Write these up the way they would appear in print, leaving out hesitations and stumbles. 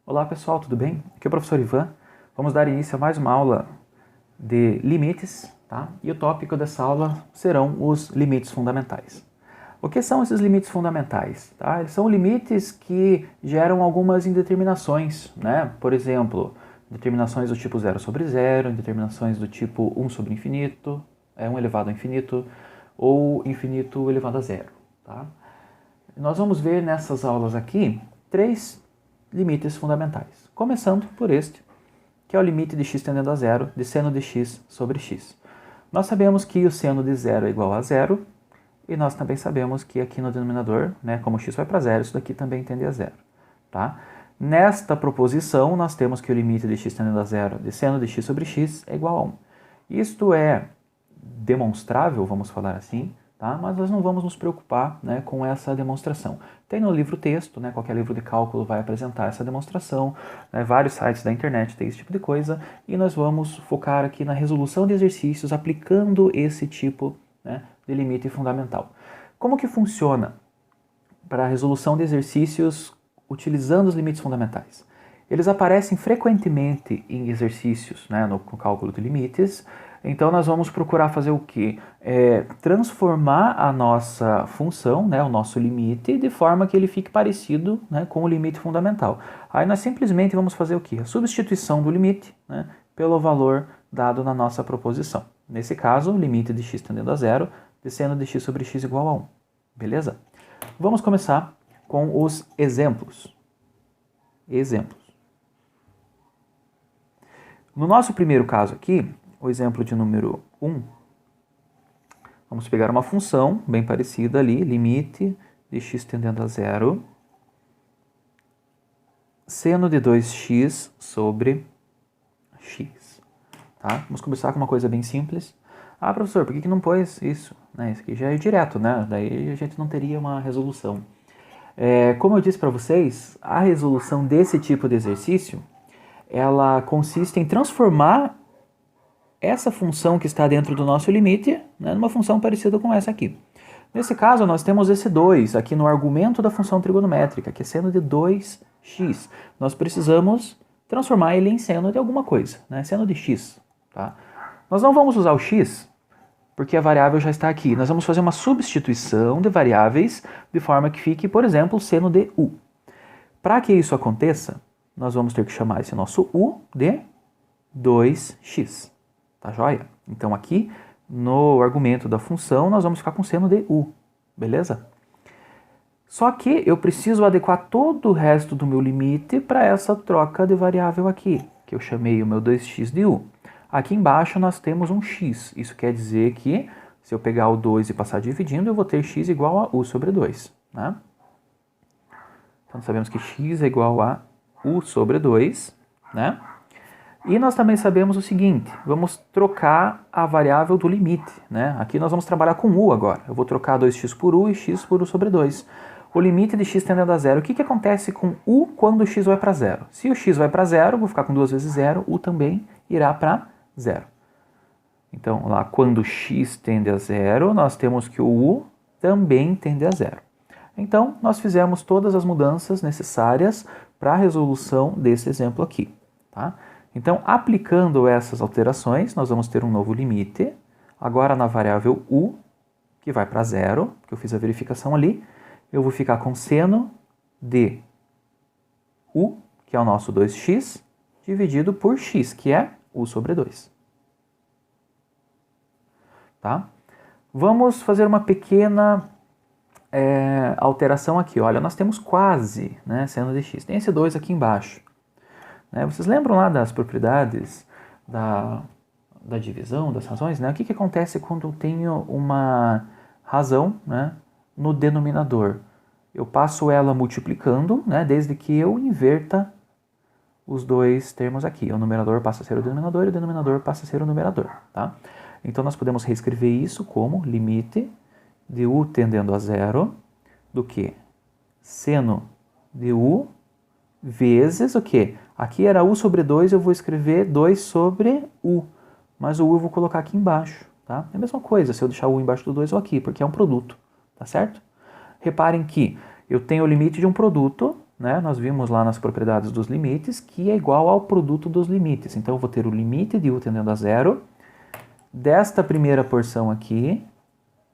Olá pessoal, tudo bem? Aqui é o professor Ivan. Vamos dar início a mais uma aula de limites, tá? E o tópico dessa aula serão os limites fundamentais. O que são esses limites fundamentais? Tá? Eles são limites que geram algumas indeterminações, né? Por exemplo, determinações do tipo 0 sobre 0, determinações do tipo 1 sobre infinito, 1 elevado a infinito, ou infinito elevado a zero, tá? Nós vamos ver nessas aulas aqui três limites fundamentais. Começando por este, que é o limite de x tendendo a zero de seno de x sobre x. Nós sabemos que o seno de zero é igual a zero, e nós também sabemos que aqui no denominador, né, como x vai para zero, isso daqui também tende a zero. Tá? Nesta proposição, nós temos que o limite de x tendendo a zero de seno de x sobre x é igual a 1. Isto é demonstrável, vamos falar assim, tá? Mas nós não vamos nos preocupar, né, com essa demonstração. Tem no livro texto, né, qualquer livro de cálculo vai apresentar essa demonstração, né, vários sites da internet tem esse tipo de coisa, e nós vamos focar aqui na resolução de exercícios aplicando esse tipo, né, de limite fundamental. Como que funciona para a resolução de exercícios utilizando os limites fundamentais? Eles aparecem frequentemente em exercícios, né, no cálculo de limites. Então nós vamos procurar fazer o quê? Transformar a nossa função, né, o nosso limite, de forma que ele fique parecido, né, com o limite fundamental. Aí nós simplesmente vamos fazer o quê? A substituição do limite, né, pelo valor dado na nossa proposição. Nesse caso, o limite de x tendendo a zero, de seno de x sobre x igual a 1. Beleza? Vamos começar com os exemplos. No nosso primeiro caso aqui, o exemplo de número 1, vamos pegar uma função bem parecida ali, limite de x tendendo a zero, seno de 2x sobre x. Tá? Vamos começar com uma coisa bem simples. Ah, professor, por que não pôs isso? Isso aqui já é direto, né? Daí a gente não teria uma resolução. Como eu disse para vocês, a resolução desse tipo de exercício, ela consiste em transformar essa função que está dentro do nosso limite, né, numa função parecida com essa aqui. Nesse caso, nós temos esse 2 aqui no argumento da função trigonométrica, que é seno de 2x. Nós precisamos transformar ele em seno de alguma coisa, né, seno de x. Tá? Nós não vamos usar o x, porque a variável já está aqui. Nós vamos fazer uma substituição de variáveis de forma que fique, por exemplo, seno de u. Para que isso aconteça, nós vamos ter que chamar esse nosso u de 2x. Tá joia? Então aqui, no argumento da função, nós vamos ficar com seno de u. Beleza? Só que eu preciso adequar todo o resto do meu limite para essa troca de variável aqui, que eu chamei o meu 2x de u. Aqui embaixo nós temos um x. Isso quer dizer que, se eu pegar o 2 e passar dividindo, eu vou ter x igual a u sobre 2. Né? Então sabemos que x é igual a u sobre 2, né? E nós também sabemos o seguinte, vamos trocar a variável do limite, né? Aqui nós vamos trabalhar com u agora. Eu vou trocar 2x por u e x por u sobre 2. O limite de x tendendo a zero, o que acontece com u quando o x vai para zero? Se o x vai para zero, vou ficar com 2 vezes zero, u também irá para zero. Então, lá, quando x tende a zero, nós temos que o u também tende a zero. Então, nós fizemos todas as mudanças necessárias para a resolução desse exemplo aqui, tá? Então, aplicando essas alterações, nós vamos ter um novo limite, agora na variável u, que vai para zero, que eu fiz a verificação ali, eu vou ficar com seno de u, que é o nosso 2x, dividido por x, que é u sobre 2. Tá? Vamos fazer uma pequena alteração aqui. Olha, nós temos quase, né, seno de x. Tem esse 2 aqui embaixo. Vocês lembram lá das propriedades da divisão, das razões? Né? O que acontece quando eu tenho uma razão, né, no denominador? Eu passo ela multiplicando, né, desde que eu inverta os dois termos aqui. O numerador passa a ser o denominador e o denominador passa a ser o numerador. Tá? Então nós podemos reescrever isso como limite de u tendendo a zero do que? Seno de u vezes o quê? Aqui era u sobre 2, eu vou escrever 2 sobre u. Mas o u eu vou colocar aqui embaixo. Tá? É a mesma coisa se eu deixar o u embaixo do 2 ou aqui, porque é um produto. Tá certo? Reparem que eu tenho o limite de um produto, né, nós vimos lá nas propriedades dos limites, que é igual ao produto dos limites. Então, eu vou ter o limite de u tendendo a zero desta primeira porção aqui,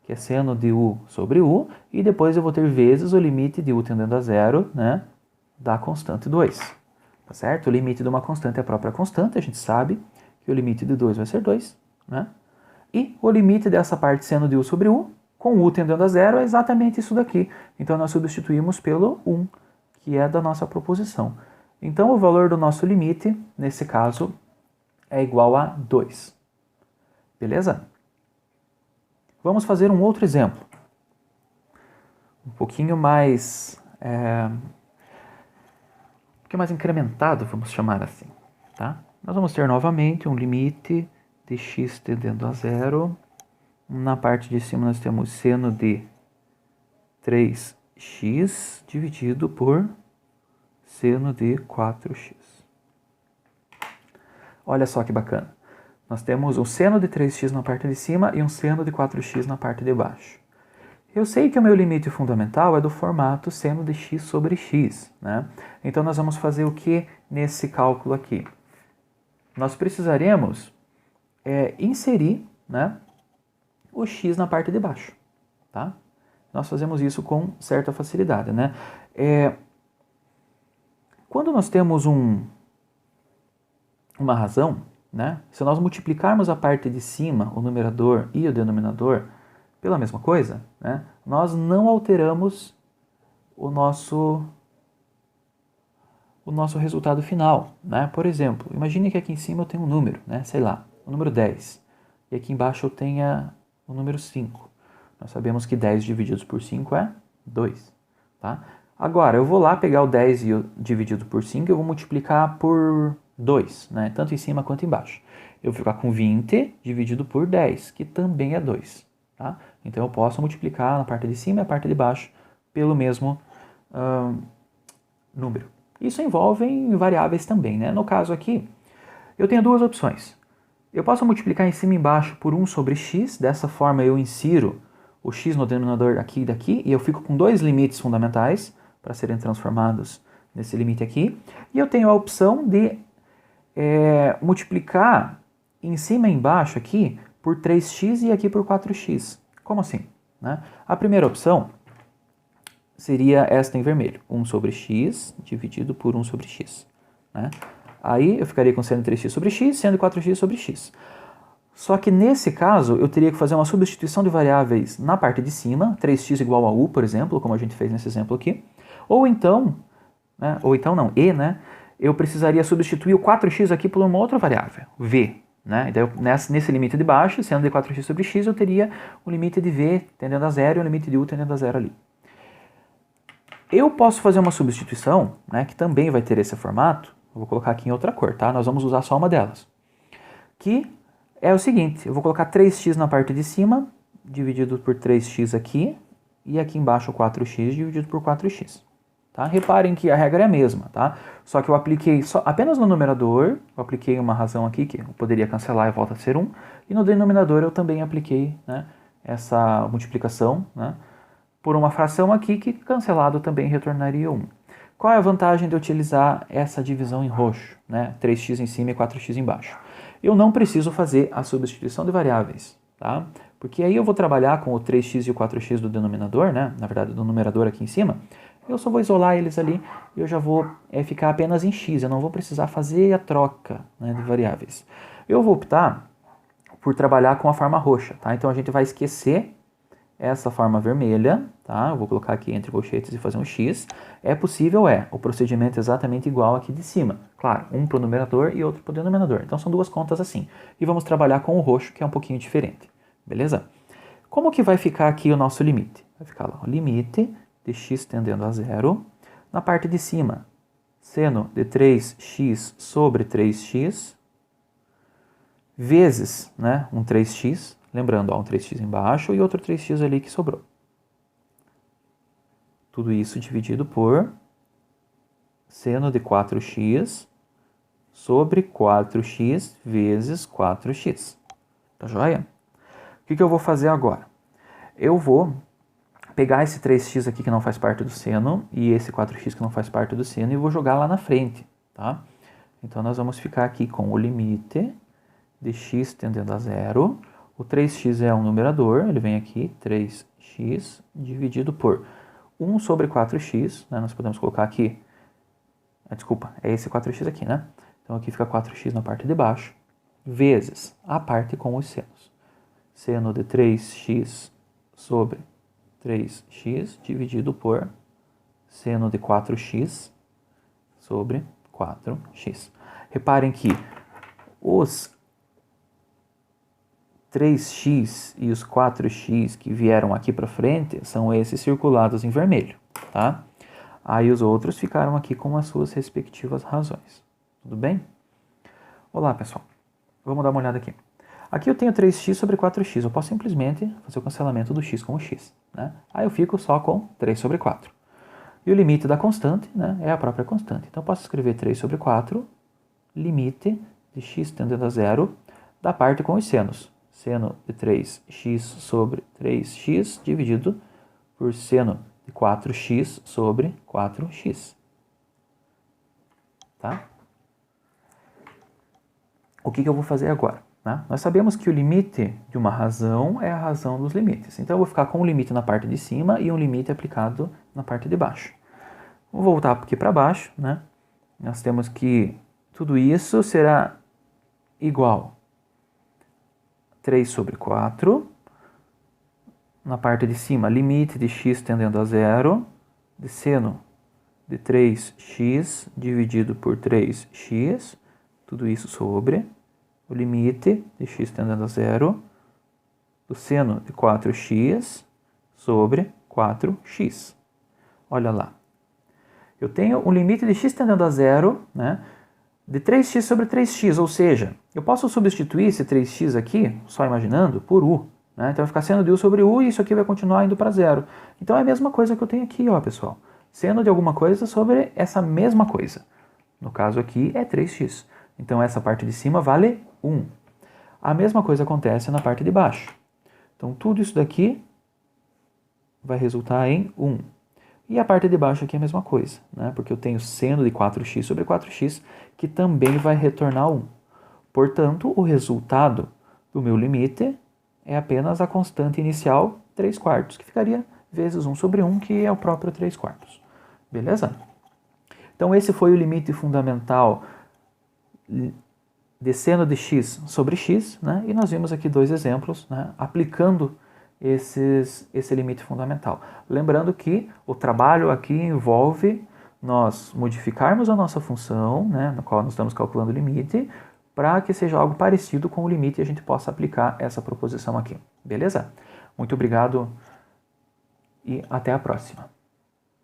que é seno de u sobre u, e depois eu vou ter vezes o limite de u tendendo a zero, né, da constante 2. Tá certo? O limite de uma constante é a própria constante, a gente sabe que o limite de 2 vai ser 2, né? E o limite dessa parte seno de u sobre u, com u tendendo a zero, é exatamente isso daqui. Então, nós substituímos pelo 1, que é da nossa proposição. Então, o valor do nosso limite, nesse caso, é igual a 2. Beleza? Vamos fazer um outro exemplo. Um pouquinho mais incrementado, vamos chamar assim. Tá? Nós vamos ter novamente um limite de x tendendo a zero. Na parte de cima nós temos seno de 3x dividido por seno de 4x. Olha só que bacana. Nós temos um seno de 3x na parte de cima e um seno de 4x na parte de baixo. Eu sei que o meu limite fundamental é do formato seno de x sobre x, né? Então, nós vamos fazer o que nesse cálculo aqui? Nós precisaremos inserir, né, o x na parte de baixo, tá? Nós fazemos isso com certa facilidade, né? Quando nós temos uma razão, né, se nós multiplicarmos a parte de cima, o numerador e o denominador, pela mesma coisa, né, nós não alteramos o nosso resultado final, né? Por exemplo, imagine que aqui em cima eu tenho um número, né, sei lá, o número 10, e aqui embaixo eu tenha o número 5. Nós sabemos que 10 divididos por 5 é 2, tá? Agora, eu vou lá pegar o 10 dividido por 5 e eu vou multiplicar por 2, né? Tanto em cima quanto embaixo. Eu vou ficar com 20 dividido por 10, que também é 2. Tá? Então, eu posso multiplicar na parte de cima e a parte de baixo pelo mesmo número. Isso envolve em variáveis também, né? No caso aqui, eu tenho duas opções. Eu posso multiplicar em cima e embaixo por 1 sobre x, dessa forma eu insiro o x no denominador aqui e daqui, e eu fico com dois limites fundamentais para serem transformados nesse limite aqui. E eu tenho a opção de multiplicar em cima e embaixo aqui por 3x e aqui por 4x. Como assim? Né? A primeira opção seria esta em vermelho, 1 sobre x dividido por 1 sobre x. Né? Aí eu ficaria com seno de 3x sobre x, seno de 4x sobre x. Só que nesse caso eu teria que fazer uma substituição de variáveis na parte de cima, 3x igual a u, por exemplo, como a gente fez nesse exemplo aqui. Ou então, né, eu precisaria substituir o 4x aqui por uma outra variável, v. Né? Então, nesse limite de baixo, sendo de 4x sobre x, eu teria o limite de v tendendo a zero e o limite de u tendendo a zero ali. Eu posso fazer uma substituição, né, que também vai ter esse formato. Eu vou colocar aqui em outra cor, tá? Nós vamos usar só uma delas. Que é o seguinte, eu vou colocar 3x na parte de cima, dividido por 3x aqui, e aqui embaixo 4x dividido por 4x. Tá? Reparem que a regra é a mesma, tá? Só que eu apliquei apenas no numerador, eu apliquei uma razão aqui que eu poderia cancelar e volta a ser 1, e no denominador eu também apliquei, né, essa multiplicação, né, por uma fração aqui que cancelado também retornaria 1. Qual é a vantagem de utilizar essa divisão em roxo, né, 3x em cima e 4x embaixo? Eu não preciso fazer a substituição de variáveis, tá? Porque aí eu vou trabalhar com o 3x e o 4x do denominador, né, na verdade do numerador aqui em cima. Eu só vou isolar eles ali e eu já vou ficar apenas em x, eu não vou precisar fazer a troca, né, de variáveis. Eu vou optar por trabalhar com a forma roxa, tá? Então a gente vai esquecer essa forma vermelha, tá? Eu vou colocar aqui entre colchetes e fazer um x. É possível, o procedimento é exatamente igual aqui de cima. Claro, um para o numerador e outro para o denominador. Então são duas contas assim. E vamos trabalhar com o roxo, que é um pouquinho diferente, beleza? Como que vai ficar aqui o nosso limite? Vai ficar lá o limite de x tendendo a zero. Na parte de cima, seno de 3x sobre 3x, vezes, né, um 3x, lembrando, ó, um 3x embaixo e outro 3x ali que sobrou. Tudo isso dividido por seno de 4x sobre 4x vezes 4x. Tá joia? O que eu vou fazer agora? Eu vou pegar esse 3x aqui que não faz parte do seno e esse 4x que não faz parte do seno e vou jogar lá na frente, tá? Então, nós vamos ficar aqui com o limite de x tendendo a zero. O 3x é um numerador, ele vem aqui, 3x dividido por 1 sobre 4x, né? Nós podemos colocar aqui, desculpa, é esse 4x aqui, né? Então, aqui fica 4x na parte de baixo, vezes a parte com os senos. Seno de 3x sobre 3x dividido por seno de 4x sobre 4x. Reparem que os 3x e os 4x que vieram aqui para frente são esses circulados em vermelho, tá? Aí os outros ficaram aqui com as suas respectivas razões. Tudo bem? Olá, pessoal. Vamos dar uma olhada aqui. Aqui eu tenho 3x sobre 4x. Eu posso simplesmente fazer o cancelamento do x com o x, né? Aí eu fico só com 3 sobre 4. E o limite da constante, né, é a própria constante. Então eu posso escrever 3 sobre 4, limite de x tendendo a zero, da parte com os senos. Seno de 3x sobre 3x dividido por seno de 4x sobre 4x. Tá? O que eu vou fazer agora? Né? Nós sabemos que o limite de uma razão é a razão dos limites. Então eu vou ficar com um limite na parte de cima e um limite aplicado na parte de baixo. Vou voltar aqui para baixo. Né? Nós temos que tudo isso será igual a 3 sobre 4. Na parte de cima, limite de x tendendo a zero, de seno de 3x dividido por 3x, tudo isso sobre o limite de x tendendo a zero, do seno de 4x sobre 4x. Olha lá. Eu tenho um limite de x tendendo a zero, né, de 3x sobre 3x, ou seja, eu posso substituir esse 3x aqui, só imaginando, por u. Né? Então vai ficar seno de u sobre u e isso aqui vai continuar indo para zero. Então é a mesma coisa que eu tenho aqui, ó, pessoal. Seno de alguma coisa sobre essa mesma coisa. No caso aqui é 3x. Então essa parte de cima vale 1. A mesma coisa acontece na parte de baixo. Então tudo isso daqui vai resultar em 1. E a parte de baixo aqui é a mesma coisa, né? Porque eu tenho seno de 4x sobre 4x, que também vai retornar 1. Portanto, o resultado do meu limite é apenas a constante inicial 3/4, que ficaria vezes 1 sobre 1, que é o próprio 3/4. Beleza? Então esse foi o limite fundamental de seno de x sobre x, né? E nós vimos aqui dois exemplos, né, aplicando esse limite fundamental. Lembrando que o trabalho aqui envolve nós modificarmos a nossa função, né, na qual nós estamos calculando o limite, para que seja algo parecido com o limite e a gente possa aplicar essa proposição aqui. Beleza? Muito obrigado e até a próxima.